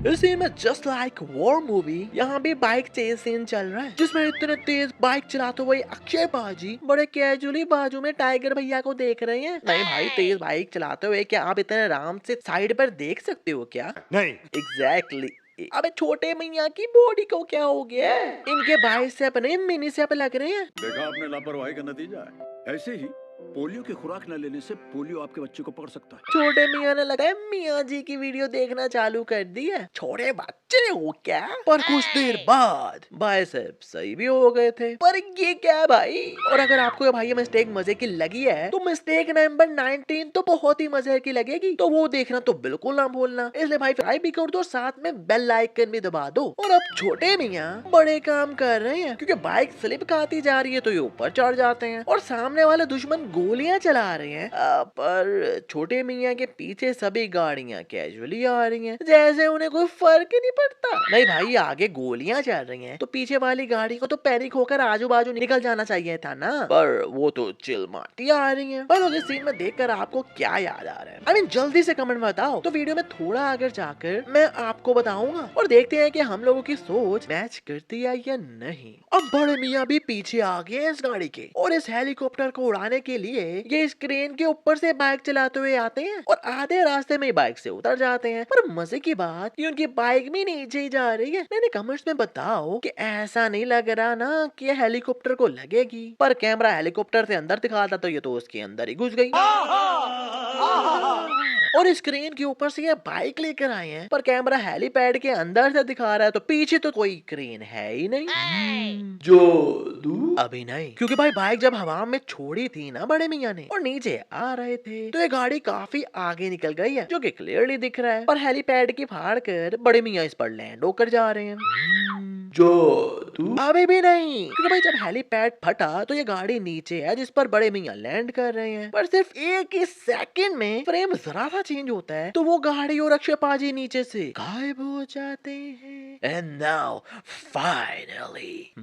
इस सीन में just like war movie यहाँ भी बाइक चेज सीन चल रहा है, जिसमें इतने तेज बाइक चलाते हुए अक्षय बाजी बड़े कैजुअली बाजू में टाइगर भैया को देख रहे हैं। नहीं भाई, तेज बाइक चलाते हुए क्या आप इतने आराम से साइड पर देख सकते हो क्या? नहीं। एग्जैक्टली अबे छोटे मियाँ की बॉडी को क्या हो गया है? इनके बाइसेप नहीं मिनी सेप लग रहे हैं। देखा आपने लापरवाही का नतीजा है। ऐसे ही पोलियो की खुराक न लेने से पोलियो आपके बच्चे को पकड़ सकता है। छोटे मियाँ ने लगा है मियाँ जी की वीडियो देखना चालू कर दी है। छोटे बच्चे हो क्या? पर कुछ देर बाद बाइसेप सही भी हो गए थे। पर ये क्या है भाई? और अगर आपको ये भाई ये मिस्टेक मजे की लगी है तो मिस्टेक नंबर 19 तो बहुत ही मजे की लगेगी, तो वो देखना तो बिल्कुल ना भूलना। इसलिए भाई सब्सक्राइब भी कर दो, साथ में बेल आइकन भी दबा दो। और अब छोटे मियाँ बड़े काम कर रहे हैं, क्योंकि बाइक स्लिप खाती जा रही है तो ये ऊपर चढ़ जाते हैं और सामने वाले दुश्मन गोलियां चला रहे हैं। पर छोटे मियाँ के पीछे सभी गाड़ियां कैजुअली आ रही हैं, जैसे उन्हें कोई फर्क ही नहीं पड़ता। नहीं भाई, आगे गोलियां चल रही हैं तो पीछे वाली गाड़ी को तो पैनिक होकर आजू बाजू निकल जाना चाहिए था ना, पर वो तो चिल मारती आ रही हैं। पर इस सीन में देखकर आपको क्या याद आ रहा है? I mean, जल्दी से कमेंट में बताओ, तो वीडियो में थोड़ा आगे जाकर मैं आपको बताऊंगा और देखते हैं कि हम लोगों की सोच मैच करती है या नहीं। अब बड़े मियाँ भी पीछे आ गए हैं इस गाड़ी के, और इस हेलीकॉप्टर को उड़ाने के लिए ये इस क्रेन के ऊपर से बाइक चलाते हुए आते हैं और आधे रास्ते में बाइक से उतर जाते हैं। पर मजे की बात कि उनकी बाइक भी नीचे ही जा रही है। मैंने कमेंट्स में बताओ कि ऐसा नहीं लग रहा ना कि ये हेलीकॉप्टर को लगेगी, पर कैमरा हेलीकॉप्टर से अंदर दिखाता तो ये तो उसके अंदर ही घुस गई। और स्क्रीन के ऊपर से ये बाइक लेकर आए हैं, पर कैमरा हेलीपैड के अंदर से दिखा रहा है तो पीछे तो कोई क्रेन है ही नहीं। जादू अभी नहीं, क्योंकि भाई बाइक जब हवा में छोड़ी थी ना बड़े मियाँ ने और नीचे आ रहे थे तो ये गाड़ी काफी आगे निकल गई है, जो कि क्लियरली दिख रहा है। पर हेलीपैड की फाड़ कर बड़े मियाँ इस पर लैंड होकर जा रहे हैं। जादू अभी भी नहीं, क्योंकि भाई जब हेलीपैड फटा तो ये गाड़ी नीचे है जिस पर बड़े मियाँ लैंड कर रहे हैं। पर सिर्फ एक ही सेकंड में फ्रेम जरा सा चेंज होता है तो वो गाड़ी और अक्षय पाजी नीचे से गायब हो जाते हैं। एंड नाउ फाइनली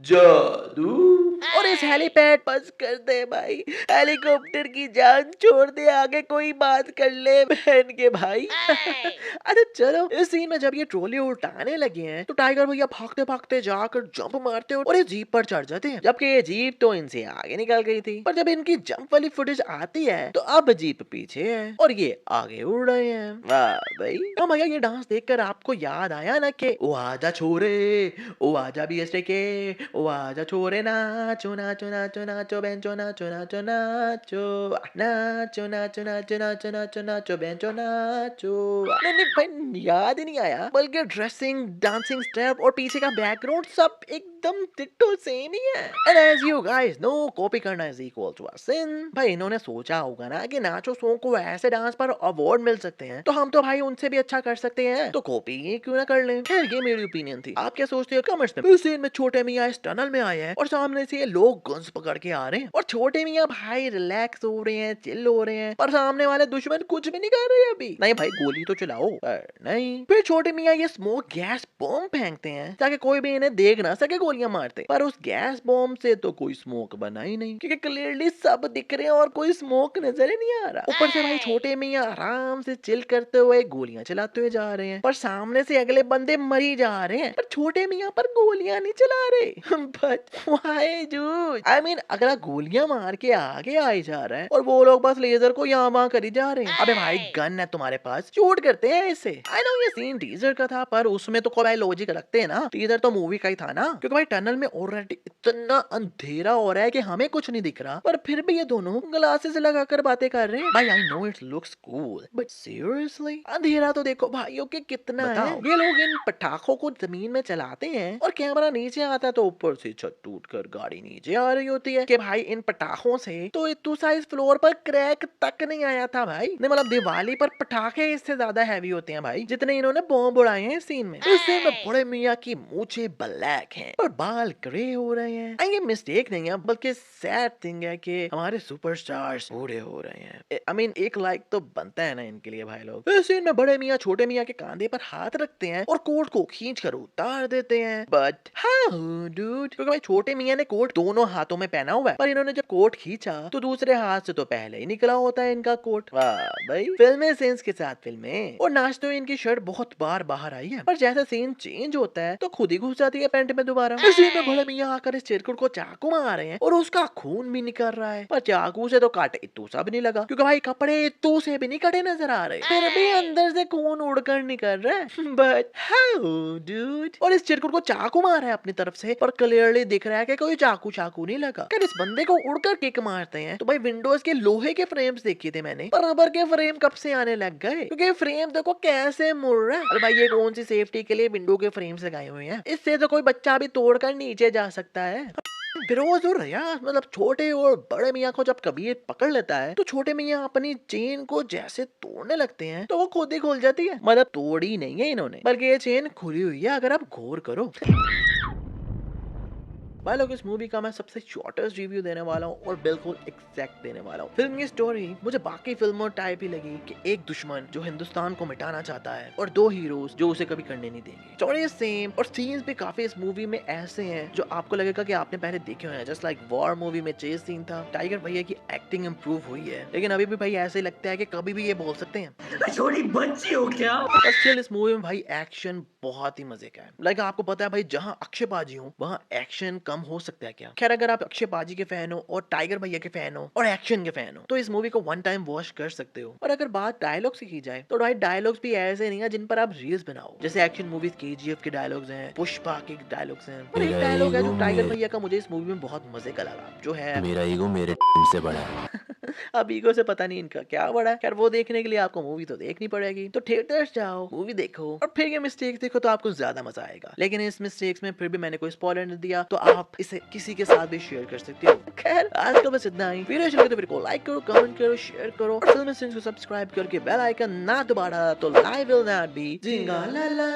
जादू। और इस हेलीपैड बस कर दे भाई, हेलीकॉप्टर की जान छोड़ दे, आगे कोई बात कर ले बहन के भाई। अच्छा चलो, इस सीन में जब ये ट्रॉली उल्टाने लगे हैं तो टाइगर भैया भागते भागते जाकर जंप मारते और इस जीप पर चढ़ जाते हैं, जबकि ये जीप तो इनसे आगे निकल गई थी। पर जब इनकी जंप वाली फुटेज आती है तो अब जीप पीछे है और ये आगे उड़ रहे हैं। वाह भाई। तो भैया ये डांस देखकर आपको याद आया ना कि ओ आजा छोरे, ओ आजा बीएसटे के, ओ आजा छोरे नाचो नाचो नाचो नाचो बेंचो नाचो नाचो नाचो नाचो नाचो नाचो नाचो नाचो नाचो बेंचो नाचो। नहीं नहीं भाई, याद ही नहीं आया, बल्कि ड्रेसिंग, डांसिंग स्टेप और पीछे का बैकग्राउंड सब एकदम डिट्टो सेम ही है। And as you guys know, copy करना is equal to a sin. भाई इन्होंने सोचा होगा ना कि नाचो सॉन्ग को ऐसे डांस पर अवार्ड मिल सकते हैं तो हम तो भाई उनसे भी अच्छा कर सकते हैं, तो कॉपी ये क्यों ना कर लें। खैर ये मेरी ओपिनियन थी, आप क्या सोचते हो कमेंट्स में। इस सीन में छोटे मियाँ इस टनल में आए हैं और सामने से ये लोग गन्स पकड़ के आ रहे हैं और छोटे मियाँ भाई रिलैक्स हो रहे हैं, चिल हो रहे हैं, पर सामने वाले दुश्मन कुछ भी नहीं कर रहे हैं अभी। नहीं भाई गोली तो चलाओ, पर नहीं। फिर छोटे मियाँ ये स्मोक गैस बॉम्ब फेंकते हैं ताकि कोई भी इन्हें देख ना सके गोलियां मारते, पर उस गैस बॉम्ब से तो कोई स्मोक बना ही नहीं, क्योंकि क्लियरली सब दिख रहे हैं और कोई स्मोक नजर ही नहीं आ रहा। ऊपर से भाई छोटे मियाँ आराम से चिल करते हुए गोलियां चलाते हुए जा रहे हैं, पर सामने से अगले बंदे मरी जा रहे हैं, पर छोटे मियाँ पर गोलियां नहीं चला रहे। But why dude, I mean अगला गोलियां मार के आगे आए जा रहा है और वो लोग बस लेजर को यहाँ वहाँ करी जा रहे हैं। अबे भाई गन है तुम्हारे पास, शूट करते हैं इसे। आई नो ये सीन टीजर का था, पर उसमें तो कोई भाई लॉजिक रखते हैं ना, टीजर तो मूवी का ही था ना, क्योंकि भाई टनल में ऑलरेडी इतना अंधेरा हो रहा है कि हमें कुछ नहीं दिख रहा, पर फिर भी ये दोनों ग्लासेस लगाकर बातें कर रहे हैं। भाई I know it looks cool, but seriously अंधेरा तो देखो भाइयों के कितना है। ये लोग इन पटाखों को जमीन में चलाते हैं और कैमरा नीचे आता है तो ऊपर से छत टूट कर गाड़ी नीचे आ रही होती है कि भाई इन पटाखों से तो इतू साइज फ्लोर पर क्रैक तक नहीं आया था भाई। नहीं मतलब दिवाली पर पटाखे इससे ज्यादा हैवी होते हैं भाई जितने इन्होंने बॉम्ब उड़ाए हैं इस सीन में। इस सीन में बड़े मियाँ की मूछें ब्लैक हैं और बाल ग्रे हो रहे हैं। ये मिस्टेक नहीं है बल्कि सैड थिंग है कि हमारे सुपरस्टार्स बूढ़े हो रहे हैं। आई मीन एक लाइक तो बनता है ना इनके लिए भाई लोग। इस सीन में बड़े मियाँ छोटे मियाँ के कांधे पर हाथ रखते हैं हैं और कोट को खींच कर उतार देते हैं। बट हाउ डूड, क्योंकि भाई छोटे मियाँ ने कोट दोनों हाथों में पहना हुआ है, पर इन्होंने जब कोट खींचा तो दूसरे हाथ से तो पहले ही निकला होता है इनका कोट। वाह भाई, फिल्में सेंस के साथ फिल्में। और नाचते हुए इनकी शर्ट बहुत बार बाहर आई है, पर जैसा सीन चेंज होता है तो खुद ही घुस जाती है पैंट में दोबारा। इस सीन में बड़े मियाँ आकर इस चिरकुट को चाकू मार रहे हैं और उसका खून भी निकल रहा है, पर चाकू से तो काटे इतू सा भी नहीं लगा, क्योंकि भाई कपड़े इतू से भी नहीं कटे नजर आ रहे, फिर भी अंदर से खून उड़कर निकल रहा है। बट हाउ डूड, और इस चिरकुट को चाकू मारा है अपनी तरफ से, पर क्लियरली दिख रहा है कि कोई चाकू नहीं लगा। अगर इस बंदे को उड़कर किक मारते हैं तो भाई विंडोज के लोहे के फ्रेम्स देखे थे मैंने, पर रबर के फ्रेम कब से आने लग गए, क्योंकि फ्रेम देखो कैसे मुड़ रहा है। अरे भाई ये कौन सी सेफ्टी के लिए विंडो के फ्रेम्स लगाए हुए हैं, इससे तो कोई बच्चा भी तोड़कर नीचे जा सकता है। फिरोज और रियाज मतलब छोटे और बड़े मियाँ को जब कबीर पकड़ लेता है तो छोटे मियाँ अपनी चेन को जैसे तोड़ने लगते हैं तो वो खुद ही खुल जाती है। मतलब तोड़ी नहीं है इन्होंने, बल्कि ये चेन खुली हुई है अगर आप गौर करो। भाई लोग, इस मूवी का मैं सबसे शॉर्टेस्ट रिव्यू देने वाला हूँ और बिल्कुल एग्जैक्ट देने वाला हूँ। फिल्म की स्टोरी मुझे बाकी फिल्मों टाइप ही लगी कि एक दुश्मन जो हिंदुस्तान को मिटाना चाहता है और दो हीरोज जो उसे कभी करने नहीं देंगे। स्टोरी सेम और सीन्स भी काफी इस मूवी में ऐसे हैं जो आपको लगेगा कि आपने पहले देखे हुए हैं। जस्ट लाइक वॉर मूवी में चेस सीन था, टाइगर भैया की एक्टिंग इम्प्रूव हुई है, लेकिन अभी भी भाई ऐसे ही लगता है कि कभी भी ये बोल सकते हैं छोटी बच्ची हो क्या। स्टिल इस मूवी में भाई एक्शन बहुत ही मजे का है। लाइक आपको पता है भाई जहाँ अक्षय बाजी हो वहाँ एक्शन कम हो सकता है क्या। खैर अगर आप अक्षय बाजी के फैन हो और टाइगर भैया के फैन हो और एक्शन के फैन हो तो इस मूवी को वन टाइम वॉच कर सकते हो। और अगर बात डायलॉग्स की जाए तो भाई डायलॉग्स भी ऐसे नहीं है जिन पर आप रील्स बनाओ। जैसे एक्शन मूवीज KGF के डायलॉग्स हैं, पुष्पा के डायलॉग्स हैं, और एक डायलॉग है जो टाइगर भैया का मुझे इस मूवी में बहुत मजे का लगा, जो है मेरा ईगो मेरे से बड़ा है। अब ईगो से पता नहीं इनका क्या बड़ा है। खैर वो देखने के लिए आपको मूवी तो देखनी पड़ेगी, तो थिएटर्स जाओ, मूवी देखो और फिर ये मिस्टेक्स देखो तो आपको ज्यादा मजा आएगा। लेकिन इस मिस्टेक्स में फिर भी मैंने कोई स्पॉइलर नहीं दिया तो आप इसे किसी के साथ भी शेयर कर सकते हो। खैर आज का बस इतना ही। वीडियो अच्छी लगे तो वीडियो को लाइक करो, कमेंट करो, शेयर करो और फिल्म को सब्सक्राइब करके बेल आइकन ना दबाना तो लाइव विल नॉट बी जिंगा ला ला।